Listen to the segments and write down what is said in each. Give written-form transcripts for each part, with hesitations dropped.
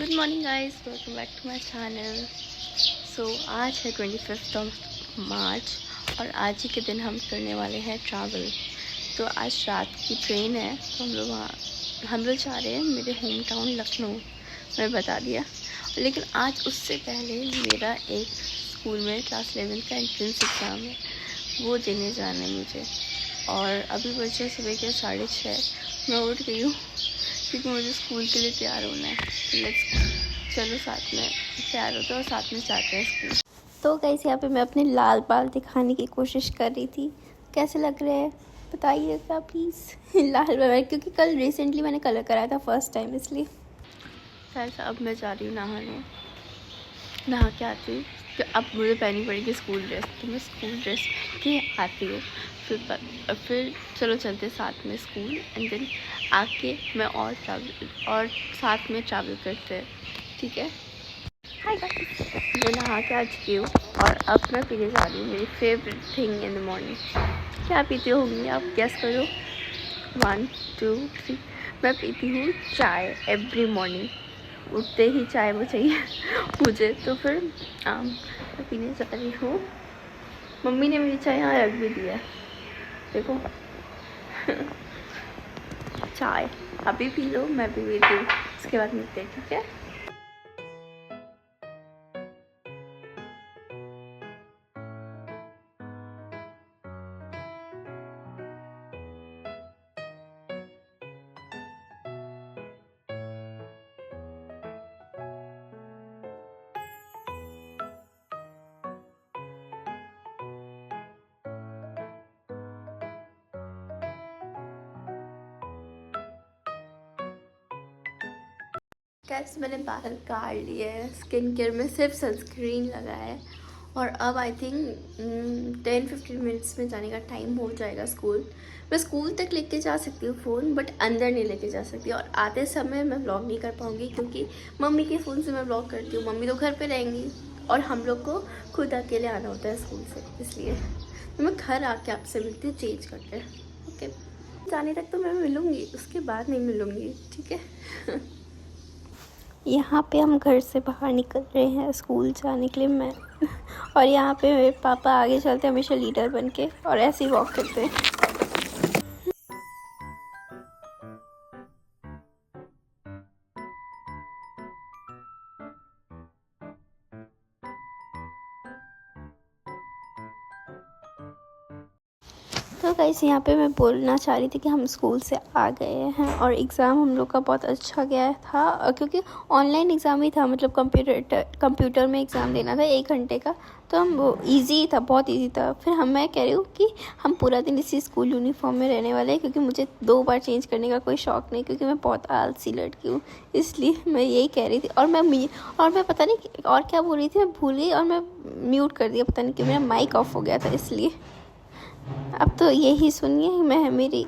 Good morning guys, welcome back to my channel. So आज है 25 मार्च और आज ही के दिन हम करने वाले हैं ट्रैवल। तो आज रात की ट्रेन है, तो हम लोग जा रहे हैं मेरे होम टाउन लखनऊ। मैं बता दिया, लेकिन आज उससे पहले मेरा एक स्कूल में क्लास 11 का एंट्रेंस एग्ज़ाम है, वो देने जाना है मुझे। और अभी बजे सुबह के 6:30 मैं उठ गई हूँ क्योंकि मुझे स्कूल के लिए तैयार होना है। तो चलो साथ में तैयार होते हैं और साथ में जाते हैं स्कूल। तो गाइस यहाँ पे मैं अपने लाल बाल दिखाने की कोशिश कर रही थी। कैसे लग रहे हैं बताइएगा प्लीज़। लाल बाल क्योंकि कल रिसेंटली मैंने कलर कराया था फर्स्ट टाइम, इसलिए। ऐसा अब मैं जा रही हूँ नहाने, नहा के आती हूँ। तो अब मुझे पहननी पड़ेगी स्कूल ड्रेस, तो मैं स्कूल ड्रेस के आती हूँ। फिर चलो चलते साथ में स्कूल, एंड देन आके मैं और साथ में ट्रैवल करते हैं, ठीक है। हाय गाइस, मैं नहा के आ चुकी हूँ और अब मैं पीने जा रही हूँ मेरी favourite thing in the morning. क्या पीती होंगी आप, गेस करो। 1 2 3 मैं पीती हूँ चाय एवरी मॉर्निंग। उठते ही चाय वो चाहिए मुझे। तो फिर मैं पीने जा रही हूँ। मम्मी ने मेरी चाय यहाँ रख भी दिया है, देखो। चाय अभी पी लो, मैं भी पीती हूँ, उसके बाद मिलते हैं, ठीक है। कैसे मैंने बाल काट लिए हैं, स्किन केयर में सिर्फ सनस्क्रीन लगा है। और अब आई थिंक 10-15 मिनट्स में जाने का टाइम हो जाएगा स्कूल। मैं स्कूल तक लेके जा सकती हूँ फ़ोन, बट अंदर नहीं लेके जा सकती। और आते समय मैं व्लॉग नहीं कर पाऊँगी क्योंकि मम्मी के फ़ोन से मैं व्लॉग करती हूँ। मम्मी तो घर पे रहेंगी और हम लोग को खुद अकेले आना होता है स्कूल से, इसलिए तो मैं घर आके आपसे मिलती हूँ चेंज करके, ओके। जाने तक तो मैं मिलूँगी, उसके बाद नहीं मिलूँगी, ठीक है। यहाँ पे हम घर से बाहर निकल रहे हैं स्कूल जाने के लिए। मैं और यहाँ पे मेरे पापा आगे चलते हैं हमेशा लीडर बन के, और ऐसे ही वॉक करते हैं। तो गाइस यहाँ पे मैं बोलना चाह रही थी कि हम स्कूल से आ गए हैं और एग्ज़ाम हम लोग का बहुत अच्छा गया था, क्योंकि ऑनलाइन एग्ज़ाम ही था, मतलब कंप्यूटर में एग्ज़ाम देना था 1 घंटे का। तो हम वो ईजी था, बहुत ईजी था। फिर मैं कह रही हूँ कि हम पूरा दिन इसी स्कूल यूनिफॉर्म में रहने वाले हैं, क्योंकि मुझे 2 बार चेंज करने का कोई शौक़ नहीं, क्योंकि मैं बहुत आलसी लड़की हूँ। इसलिए मैं यही कह रही थी। और मैं पता नहीं और क्या बोल रही थी, मैं भूल गई और मैं म्यूट कर दिया, पता नहीं क्यों, मेरा माइक ऑफ हो गया था, इसलिए। अब तो यही सुनिए मैं मेरी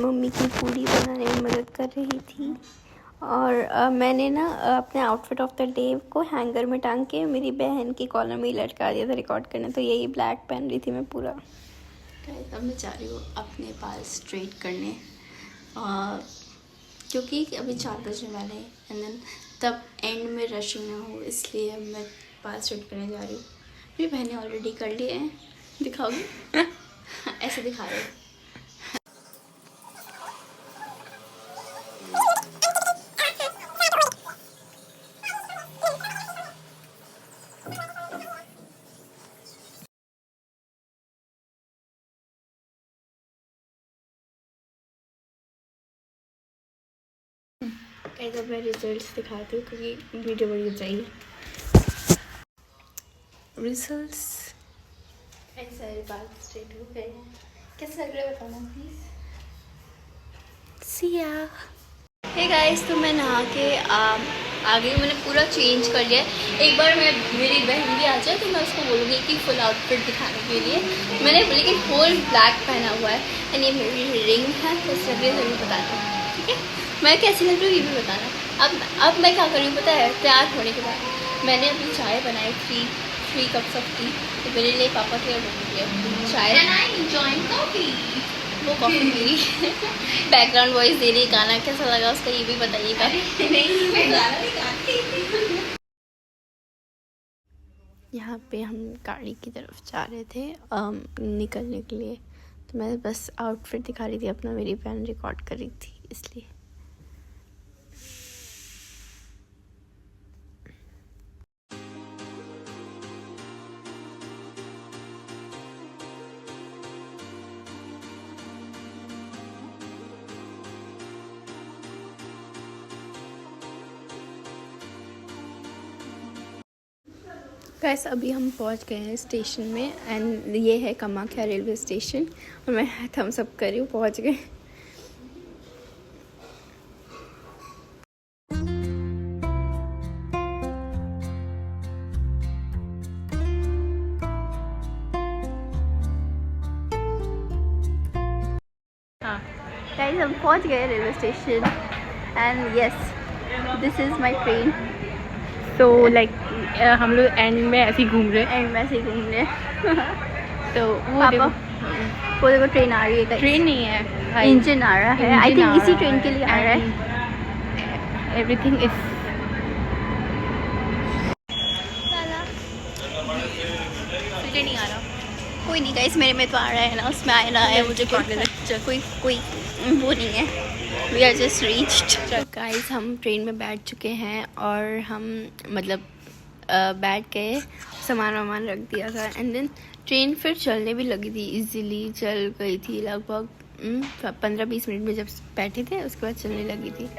मम्मी की पूड़ी बनाने में मदद कर रही थी। और मैंने ना अपने आउटफिट ऑफ द डे को हैंगर में टांग के मेरी बहन की कॉलर में ही लटका दिया था रिकॉर्ड करने, तो यही ब्लैक पहन रही थी मैं पूरा। अब मैं जा रही हूँ अपने बाल स्ट्रेट करने, क्योंकि अभी 4 बजने वाले हैं, एंड देन तब एंड में रशिंग ना हो, इसलिए मैं बाल स्ट्रेट करने जा रही हूँ। मेरी बहनें ऑलरेडी कर लिए हैं, दिखाओगी? ऐसे दिखा रहे हो। जब मैं रिजल्ट्स दिखाती हूँ क्योंकि वीडियो बड़ी हो जाएगी। रिजल्ट्स ऐसा है, बाल स्ट्रेट हो गए हैं। कैसा लग रहा है बताना प्लीज़। सिया हे गाइस, तो मैं नहा के आ गई। मैंने पूरा चेंज कर लिया है। एक बार मेरी बहन भी आ जाए तो मैं उसको बोलूँगी कि फुल आउटफिट दिखाने के लिए। मैंने लेकिन होल ब्लैक पहना हुआ है, एंड ये मेरी रिंग है, तो इसलिए ज़रूर बताना, ठीक है। मैं कैसी लग रही हूँ ये भी बताना। अब मैं क्या कर रही हूँ पता है, तैयार होने के बाद मैंने अपनी चाय बनाई थी 3 cups of tea. तो मेरे लिए, पापा के लिए चाय। वो कॉफ़ी पी रही। बैकग्राउंड वॉइस दे रही। गाना कैसा लगा उसका ये भी बताइएगा। यहाँ पे हम गाड़ी की तरफ जा रहे थे निकलने के लिए, तो मैं बस आउटफिट दिखा रही थी अपना, मेरी बहन रिकॉर्ड कर रही थी इसलिए। गाइस अभी हम पहुंच गए हैं स्टेशन में एंड ये है कामाख्या रेलवे स्टेशन और मैं थम्स अप कर रही हूँ, पहुंच गए। हाँ गाइस हम पहुंच गए railway station and yes this is my train. तो लाइक हम लोग एंड में ऐसे ही घूम रहे हैं। एंड में ऐसे ही घूम रहे हैं। तो पापा वो देखो ट्रेन आ रही है। ट्रेन नहीं है, इंजन आ रहा है। आई थिंक इसी ट्रेन के लिए आ रहा है। एवरीथिंग इज नहीं आ रहा। कोई नहीं गाइस, मेरे में तो आ रहा है ना, उसमें आया ना है, मुझे कोई वो नहीं है। We are just reached. Guys हम ट्रेन में बैठ चुके हैं और हम मतलब बैठ के सामान वामान रख दिया था एंड देन ट्रेन फिर चलने भी लगी थी, इजीली चल गई थी। लगभग 15-20 मिनट में जब बैठे थे उसके बाद चलने लगी थी।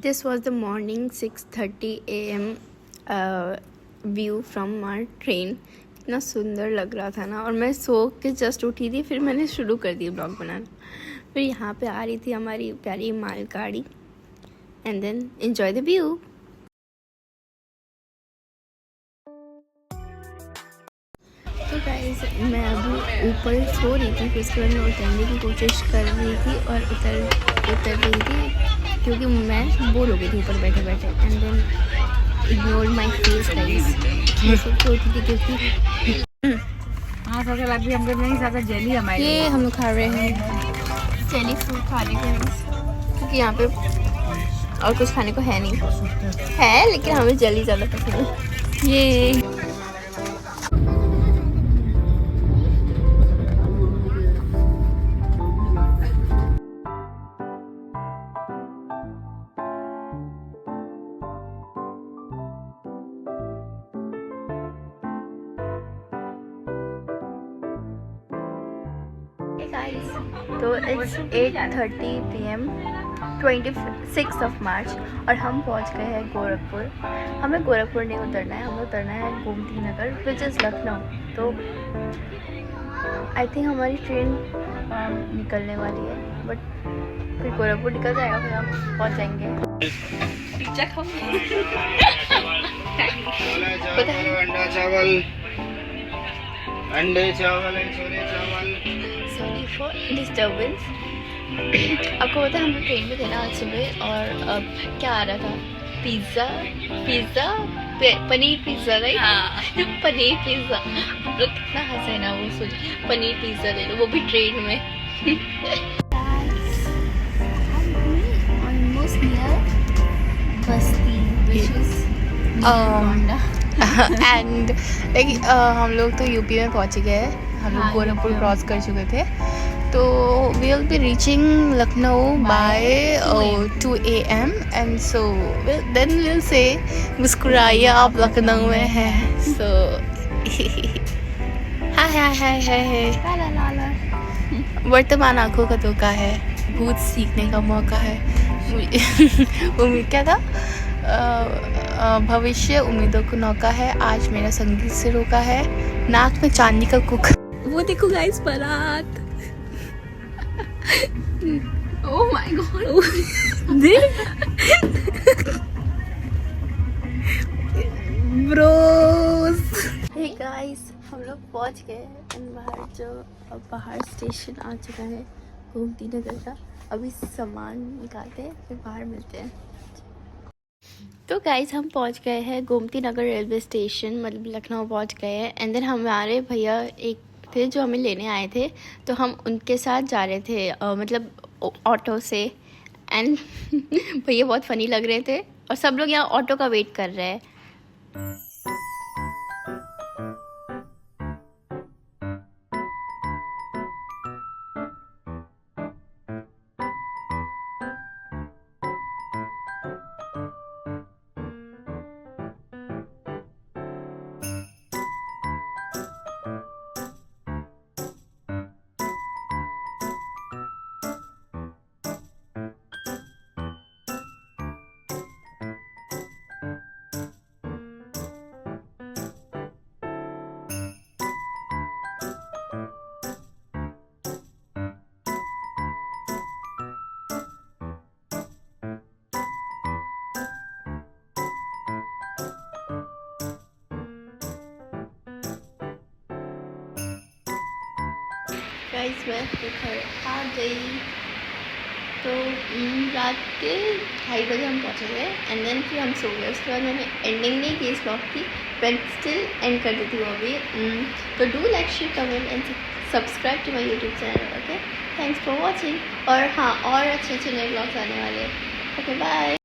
This was the morning 6:30 AM view from our train. इतना सुंदर लग रहा था ना, और मैं सो के जस्ट उठी थी, फिर मैंने शुरू कर दी ब्लॉग बनाना। फिर यहाँ पे आ रही थी हमारी प्यारी माल गाड़ी and then enjoy the view. तो गाइस मैं अभी ऊपर सो रही थी, फिर उसके बाद मैं उतरने की कोशिश कर रही थी और उतर रही थी क्योंकि मैं बोर हो गई थी ऊपर बैठे बैठे and then ignore my face guys. मैं सोच रही थी क्योंकि हाँ सबसे बात भी हम लोग नहीं ज़्यादा जेली हमारे ये हम लोग खा रहे हैं जेली फ्रूट खा रहे थे क्योंकि यहाँ पे और कुछ खाने को है नहीं है, लेकिन हमें जेली ज़्यादा पसंद है। ये तो इट्स 8:30 PM 26 मार्च और हम पहुंच गए हैं गोरखपुर। हमें गोरखपुर नहीं उतरना है, हमें उतरना है गोमती नगर विच इज़ लखनऊ। तो आई थिंक हमारी ट्रेन निकलने वाली है, बट फिर गोरखपुर निकल जाएगा, फिर हम पहुंच जाएंगे। पिज्जा खाओगे? अंडा चावल, अंडे चावल, छोले चावल। Sorry for disturbance. आपको पता है हम लोग ट्रेन में थे ना आज सुबह, और अब क्या आ रहा था? Pizza paneer pizza right? हाँ पनीर पिज़्ज़ा। हम लोग कितना हंसे ना, वो सोच पनीर पिज़्ज़ा ले लो, वो भी ट्रेन में। Almost near Basti which is and like हम लोग तो यूपी में पहुँच गए हैं। हम लोग गोरखपुर क्रॉस कर चुके थे, तो we will be reaching Lucknow by 2 AM and so then will say मुस्कुराइए आप लखनऊ में हैं। सो हाय वर्तमान आंखों का धोखा है, भूत सीखने का मौका है। उम्मीद क्या था, भविष्य उम्मीदों को नौका है, आज मेरा संगीत से रोका है, नाक में चांदी का कुक। वो देखो गाइस बारात। Oh my god bros. Hey guys हम लोग पहुंच गए एंड बाहर जो बाहर स्टेशन आ चुका है गोमती नगर का। अभी सामान निकालते हैं फिर बाहर मिलते हैं। तो गाइस हम पहुंच गए हैं गोमती नगर रेलवे स्टेशन, मतलब लखनऊ पहुंच गए हैं। एंड देन हमारे भैया एक थे जो हमें लेने आए थे, तो हम उनके साथ जा रहे थे मतलब ऑटो से। एंड भैया बहुत फ़नी लग रहे थे और सब लोग यहाँ ऑटो का वेट कर रहे हैं। गाइस मैं घर आ गई। तो रात के 2:30 बजे हम पहुँचे थे एंड देन फिर हम सो गए। उसके बाद मैंने एंडिंग नहीं की इस ब्लॉग की, बट स्टिल एंड कर देती हूँ अभी। तो do like, share, comment and subscribe to my YouTube channel. Okay, thanks for watching. और हाँ, और अच्छे अच्छे नए ब्लॉग्स आने वाले हैं। Okay, bye.